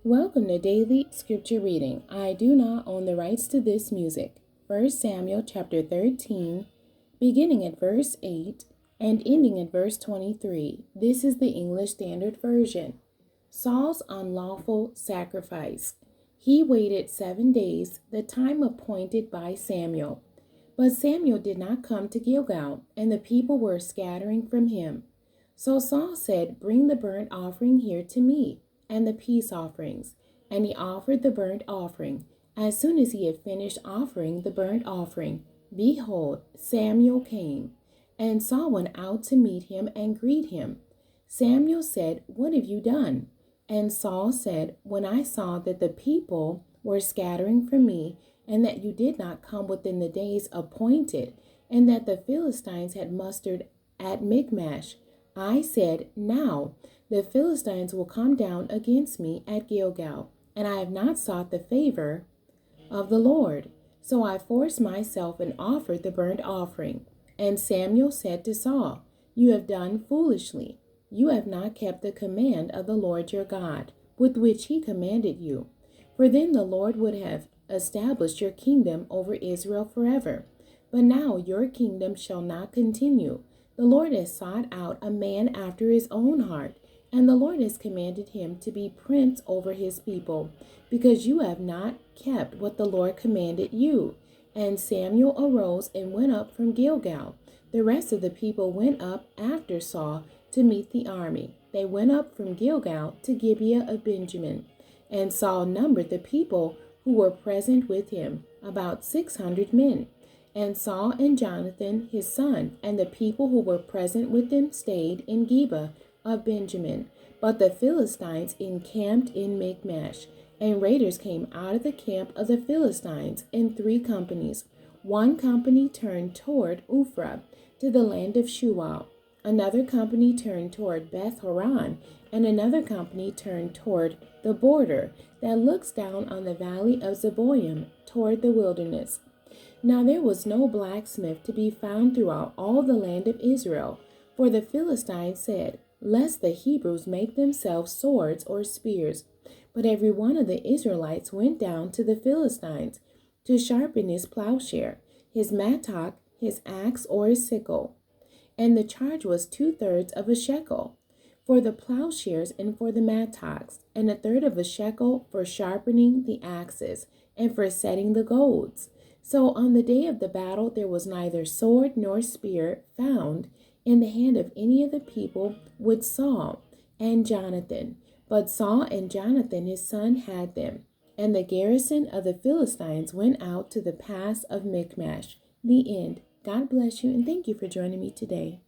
Welcome to Daily Scripture Reading. I do not own the rights to this music. 1 Samuel chapter 13, beginning at verse 8 and ending at verse 23. This is the English Standard Version. Saul's unlawful sacrifice. He waited 7 days, the time appointed by Samuel. But Samuel did not come to Gilgal, and the people were scattering from him. So Saul said, "Bring the burnt offering here to me, and the peace offerings." And he offered the burnt offering. As soon as he had finished offering the burnt offering, behold, Samuel came. And Saul went out to meet him and greet him. Samuel said, "What have you done?" And Saul said, "When I saw that the people were scattering from me, and that you did not come within the days appointed, and that the Philistines had mustered at Michmash, I said, Now the Philistines will come down against me at Gilgal, and I have not sought the favor of the Lord. So I forced myself and offered the burnt offering." And Samuel said to Saul, "You have done foolishly. You have not kept the command of the Lord your God, with which he commanded you. For then the Lord would have established your kingdom over Israel forever. But now your kingdom shall not continue. The Lord has sought out a man after his own heart, and the Lord has commanded him to be prince over his people, because you have not kept what the Lord commanded you." And Samuel arose and went up from Gilgal. The rest of the people went up after Saul to meet the army. They went up from Gilgal to Gibeah of Benjamin. And Saul numbered the people who were present with him, about 600 men. And Saul and Jonathan his son and the people who were present with him stayed in Gibeah of Benjamin. But the Philistines encamped in Michmash, and raiders came out of the camp of the Philistines in 3 companies. One company turned toward Ophrah, to the land of Shual. Another company turned toward Beth Horon, and another company turned toward the border that looks down on the valley of Zeboim toward the wilderness. Now there was no blacksmith to be found throughout all the land of Israel, for the Philistines said, "Lest the Hebrews make themselves swords or spears." But every one of the Israelites went down to the Philistines to sharpen his plowshare, his mattock, his axe, or his sickle. And the charge was 2/3 of a shekel for the plowshares and for the mattocks, and 1/3 of a shekel for sharpening the axes and for setting the goads. So on the day of the battle there was neither sword nor spear found in the hand of any of the people with Saul and Jonathan. But Saul and Jonathan his son had them. And the garrison of the Philistines went out to the pass of Michmash. The end. God bless you, and thank you for joining me today.